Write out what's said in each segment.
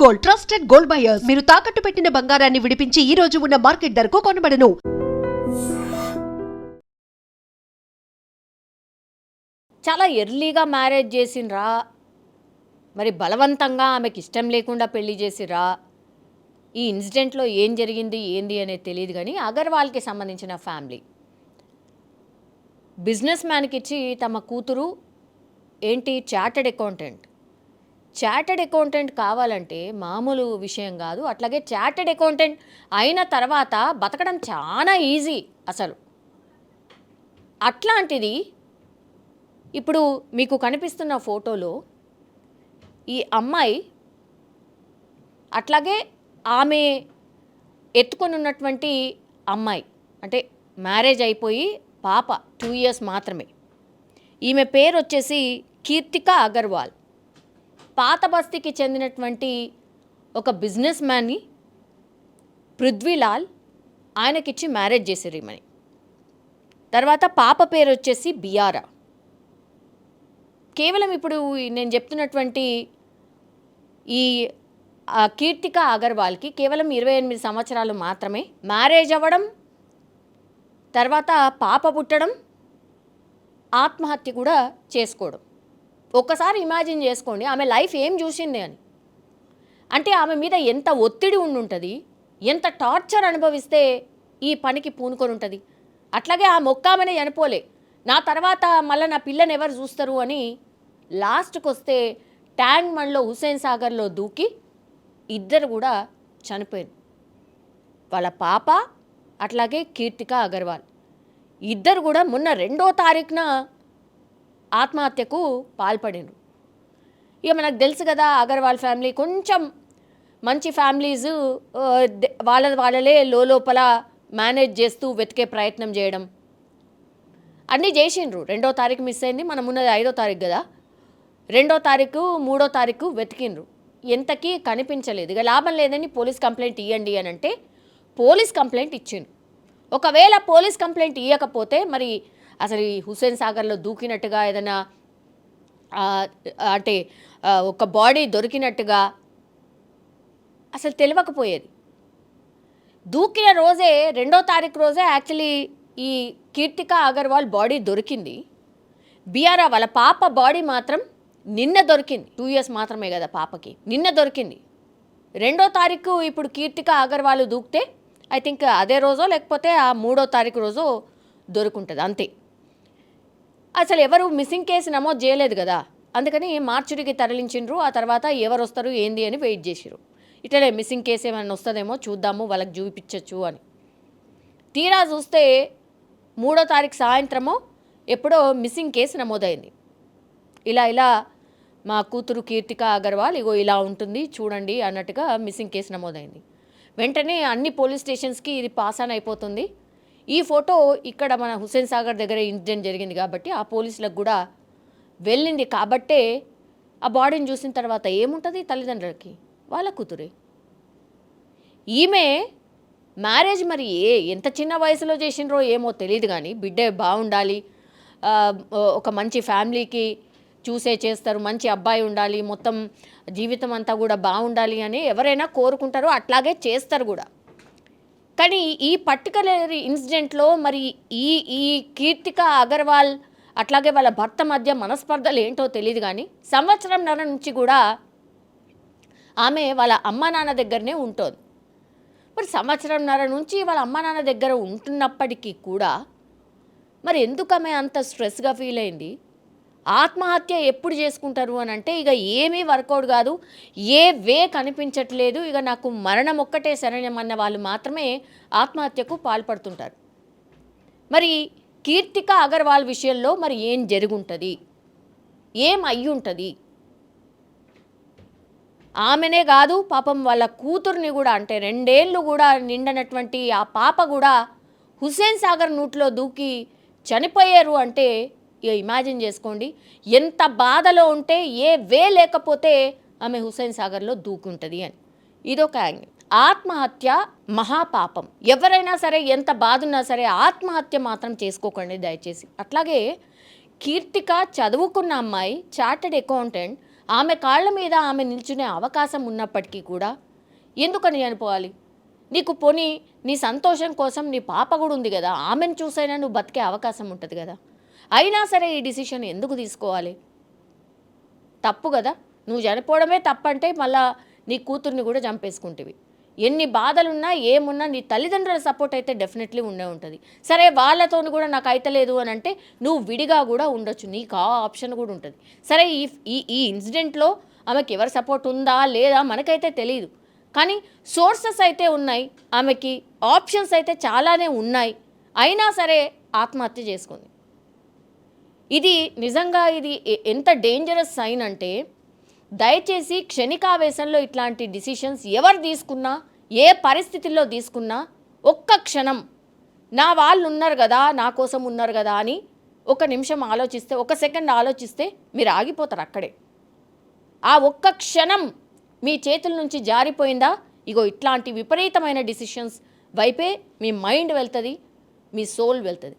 Gold, trusted gold buyers. మీరు తాకట్టు పెట్టిన బంగారాన్ని విడిపించి ఈ రోజు ఉన్న మార్కెట్ ధరకు కొనబడను. చాలా ఎర్లీగా మ్యారేజ్ చేసిండ్రా, మరి బలవంతంగా ఆమెకి ఇష్టం లేకుండా పెళ్లి చేసిరా, ఈ ఇన్సిడెంట్లో ఏం జరిగింది ఏంది అనేది తెలియదు. కానీ అగర్వాల్కి సంబంధించిన ఫ్యామిలీ బిజినెస్ మ్యాన్కి ఇచ్చి తమ కూతురు ఏంటి చార్టెడ్ అకౌంటెంట్ కావాలంటే మామూలు విషయం కాదు. అట్లాగే చార్టెడ్ అకౌంటెంట్ అయిన తర్వాత బతకడం చాలా ఈజీ అసలు. అట్లాంటిది ఇప్పుడు మీకు కనిపిస్తున్న ఫోటోలో ఈ అమ్మాయి, అట్లాగే ఆమె ఎత్తుకొని ఉన్నటువంటి అమ్మాయి, అంటే మ్యారేజ్ అయిపోయి పాప 2 years మాత్రమే. ఈమె పేరు వచ్చేసి కీర్తిక అగర్వాల్. పాత బస్తీకి చెందినటువంటి ఒక బిజినెస్ మ్యాన్ని పృథ్వీలాల్ ఆయనకిచ్చి మ్యారేజ్ చేశారు ఈమెని. తర్వాత పాప పేరు వచ్చేసి బియారా. కేవలం ఇప్పుడు నేను చెప్తున్నటువంటి ఈ కీర్తిక అగర్వాల్కి కేవలం 28 సంవత్సరాలు మాత్రమే. మ్యారేజ్ అవ్వడం, తర్వాత పాప పుట్టడం, ఆత్మహత్య కూడా చేసుకోవడం. ఒక్కసారి ఇమాజిన్ చేసుకోండి ఆమె లైఫ్ ఏం చూసింది అని. అంటే ఆమె మీద ఎంత ఒత్తిడి ఉండుంటుంది, ఎంత టార్చర్ అనుభవిస్తే ఈ పనికి పూనుకొని ఉంటుంది. అట్లాగే ఆ మొక్కామనే చనిపోలే, నా తర్వాత మళ్ళీ నా పిల్లని ఎవరు చూస్తారు అని లాస్ట్కి వస్తే ట్యాంక్ బండ్లో హుస్సేన్ సాగర్లో దూకి ఇద్దరు కూడా చనిపోయారు. వాళ్ళ పాప అట్లాగే కీర్తిక అగర్వాల్ ఇద్దరు కూడా మొన్న 2వ తారీఖున ఆత్మహత్యకు పాల్పడినారు. ఇక మనకు తెలుసు కదా, అగర్వాల్ ఫ్యామిలీ కొంచెం మంచి ఫ్యామిలీస్, వాళ్ళే లోపల మేనేజ్ చేస్తూ వెతికే ప్రయత్నం చేయడం అన్నీ చేసిండ్రు. 2వ తారీఖు మిస్ అయింది, మనం ఉన్నది 5వ తారీఖు కదా. 2వ తారీఖు 3వ తారీఖు వెతికిండ్రు, ఎంతకీ కనిపించలేదు. ఇక లాభం లేదని పోలీస్ కంప్లైంట్ ఇవ్వండి అని అంటే పోలీస్ కంప్లైంట్ ఇచ్చిండు. ఒకవేళ పోలీస్ కంప్లైంట్ ఇవ్వకపోతే మరి అసలు ఈ హుస్సేన్ సాగర్లో దూకినట్టుగా ఏదైనా అంటే ఒక బాడీ దొరికినట్టుగా అసలు తెలియకపోయేది. దూకిన రోజే 2వ తారీఖు రోజే యాక్చువల్లీ ఈ కీర్తిక అగర్వాల్ బాడీ దొరికింది. బియారా వాళ్ళ పాప బాడీ మాత్రం నిన్న దొరికింది. 2 years మాత్రమే కదా పాపకి, నిన్న దొరికింది. 2వ తారీఖు ఇప్పుడు కీర్తిక అగర్వాల్ దూకితే ఐ థింక్ అదే రోజో లేకపోతే ఆ 3వ తారీఖు రోజో దొరుకుంటుంది అంతే. అసలు ఎవరు మిస్సింగ్ కేసు నమోదు చేయలేదు కదా, అందుకని మార్చురికి తరలించిండ్రు. ఆ తర్వాత ఎవరు వస్తారు ఏంది అని వెయిట్ చేసిరు. ఇట్లనే మిస్సింగ్ కేసు ఏమైనా వస్తుందేమో చూద్దాము, వాళ్ళకి చూపించచ్చు అని. తీరా చూస్తే 3వ తారీఖు సాయంత్రమో ఎప్పుడో మిస్సింగ్ కేసు నమోదైంది. ఇలా మా కూతురు కీర్తిక అగర్వాల్ ఇగో ఇలా ఉంటుంది చూడండి అన్నట్టుగా మిస్సింగ్ కేసు నమోదైంది. వెంటనే అన్ని పోలీస్ స్టేషన్స్కి ఇది పాస్ ఆన్ అయిపోతుంది. ఈ ఫోటో ఇక్కడ మన హుస్సేన్ సాగర్ దగ్గర ఇన్సిడెంట్ జరిగింది కాబట్టి ఆ పోలీసులకు కూడా వెళ్ళింది. కాబట్టే ఆ బాడీని చూసిన తర్వాత ఏముంటుంది తల్లిదండ్రులకి, వాళ్ళ కూతురే. ఈమె మ్యారేజ్ మరి ఎంత చిన్న వయసులో చేసినరో ఏమో తెలియదు, కానీ బిడ్డ బాగుండాలి, ఒక మంచి ఫ్యామిలీకి చూసే చేస్తారు, మంచి అబ్బాయి ఉండాలి, మొత్తం జీవితం అంతా కూడా బాగుండాలి అని ఎవరైనా కోరుకుంటారో అట్లాగే చేస్తారు కూడా. కానీ ఈ పర్టికులర్ ఇన్సిడెంట్లో మరి ఈ కీర్తిక అగర్వాల్ అట్లాగే వాళ్ళ భర్త మధ్య మనస్పర్ధలు ఏంటో తెలియదు, కానీ సంవత్సరంన్నర నుంచి కూడా ఆమె వాళ్ళ అమ్మా నాన్న దగ్గరనే ఉంటుంది. మరి సంవత్సరంన్నర నుంచి వాళ్ళ అమ్మా నాన్న దగ్గర ఉంటున్నప్పటికీ కూడా మరి ఎందుకు ఆమె అంత స్ట్రెస్గా ఫీల్ అయింది? ఆత్మహత్య ఎప్పుడు చేసుకుంటారు అని అంటే ఇక ఏమీ వర్కౌట్ కాదు, ఏ వే కనిపించట్లేదు, ఇక నాకు మరణం ఒక్కటే శరణ్యం అన్న వాళ్ళు మాత్రమే ఆత్మహత్యకు పాల్పడుతుంటారు. మరి కీర్తిక అగర్వాల్ విషయంలో మరి ఏం జరుగుంటుంది, ఏం అయ్యుంటుంది? ఆమెనే కాదు పాపం వాళ్ళ కూతుర్ని కూడా, అంటే 2 ఏళ్ళు కూడా నిండనటువంటి ఆ పాప కూడా హుస్సేన్ సాగర్ నూట్లో దూకి చనిపోయారు. అంటే ఇక ఇమాజిన్ చేసుకోండి ఎంత బాధలో ఉంటే, ఏ వే లేకపోతే ఆమె హుస్సేన్ సాగర్లో దూకుంటుంది అని. ఇదొక యాంగిల్. ఆత్మహత్య మహాపాపం. ఎవరైనా సరే ఎంత బాధ ఉన్నా సరే ఆత్మహత్య మాత్రం చేసుకోకండి దయచేసి. అట్లాగే కీర్తిక చదువుకున్న అమ్మాయి, చార్టెడ్ అకౌంటెంట్, ఆమె కాళ్ళ మీద ఆమె నిల్చునే అవకాశం ఉన్నప్పటికీ కూడా ఎందుకని చనిపోవాలి? నీకు పోనీ నీ సంతోషం కోసం నీ పాప కూడా ఉంది కదా, ఆమెను చూసైనా నువ్వు బతికే అవకాశం ఉంటుంది కదా. అయినా సరే ఈ డిసిషన్ ఎందుకు తీసుకోవాలి? తప్పు కదా. నువ్వు చనిపోవడమే తప్పంటే మళ్ళా నీ కూతుర్ని కూడా చంపేసుకుంటేవి. ఎన్ని బాధలున్నా ఏమున్నా నీ తల్లిదండ్రుల సపోర్ట్ అయితే డెఫినెట్లీ ఉండే ఉంటుంది. సరే వాళ్ళతో కూడా నాకు అయితలేదు అని అంటే నువ్వు విడిగా కూడా ఉండొచ్చు, నీకు ఆ ఆప్షన్ కూడా ఉంటుంది. సరే ఈ ఇన్సిడెంట్లో ఆమెకి ఎవరి సపోర్ట్ ఉందా లేదా మనకైతే తెలియదు, కానీ సోర్సెస్ అయితే ఉన్నాయి, ఆమెకి ఆప్షన్స్ అయితే చాలానే ఉన్నాయి. అయినా సరే ఆత్మహత్య చేసుకుంది. ఇది నిజంగా ఇది ఎంత డేంజరస్ సైన్ అంటే, దయచేసి క్షణికావేశంలో ఇట్లాంటి డిసిషన్స్ ఎవరు తీసుకున్నా, ఏ పరిస్థితుల్లో తీసుకున్నా ఒక్క క్షణం నా వాళ్ళు ఉన్నారు కదా, నా కోసం ఉన్నారు కదా అని ఒక నిమిషం ఆలోచిస్తే, ఒక సెకండ్ ఆలోచిస్తే మీరు ఆగిపోతారు అక్కడే. ఆ ఒక్క క్షణం మీ చేతుల నుంచి జారిపోయిందా, ఇగో ఇట్లాంటి విపరీతమైన డిసిషన్స్ వైపే మీ మైండ్ వెళ్తుంది, మీ సోల్ వెళ్తుంది.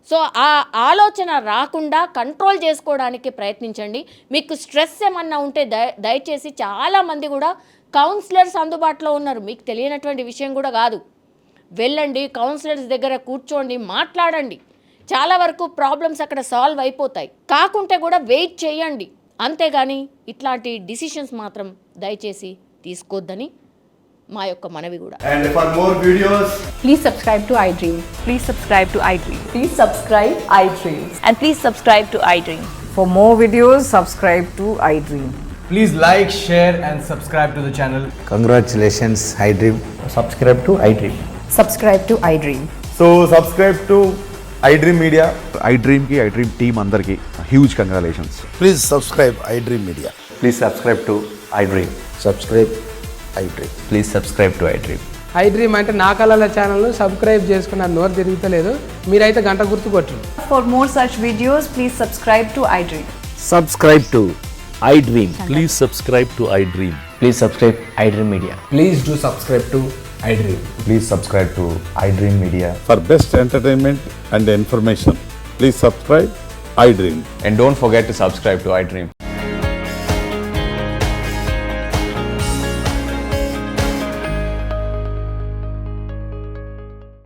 సో ఆ ఆలోచన రాకుండా కంట్రోల్ చేసుకోవడానికి ప్రయత్నించండి. మీకు స్ట్రెస్ ఏమన్నా ఉంటే దయచేసి చాలామంది కూడా కౌన్సిలర్స్ అందుబాటులో ఉన్నారు, మీకు తెలియనటువంటి విషయం కూడా కాదు. వెళ్ళండి, కౌన్సిలర్స్ దగ్గర కూర్చోండి, మాట్లాడండి. చాలా వరకు ప్రాబ్లమ్స్ అక్కడ సాల్వ్ అయిపోతాయి. కాకుంటే కూడా వెయిట్ చేయండి, అంతేగాని ఇట్లాంటి డిసిషన్స్ మాత్రం దయచేసి తీసుకోవద్దని మా యొక్క మనవి కూడా. And for more videos, Please subscribe to iDream. Please subscribe to iDream. Please subscribe iDream. And please subscribe to iDream. For more videos, subscribe to iDream. please like, share and subscribe to the channel. Congratulations, iDream. subscribe to iDream. Subscribe to iDream. So subscribe to iDream Media. iDream ki iDream team andarki huge congratulations. Please subscribe iDream Media. Please subscribe to iDream. Subscribe iDream. Please subscribe to iDream. iDream అంటే నా కళల channel subscribe చేసుకున్న నోరు తిరుగుతలేదు, మీరైతే గంట గుర్తు కొట్టండి. For more such videos, please subscribe to iDream. Subscribe to iDream. Please subscribe to iDream. Please subscribe iDream Media. Please do subscribe to iDream. Please subscribe to iDream Media. For best entertainment and information, please subscribe iDream. And don't forget to subscribe to iDream.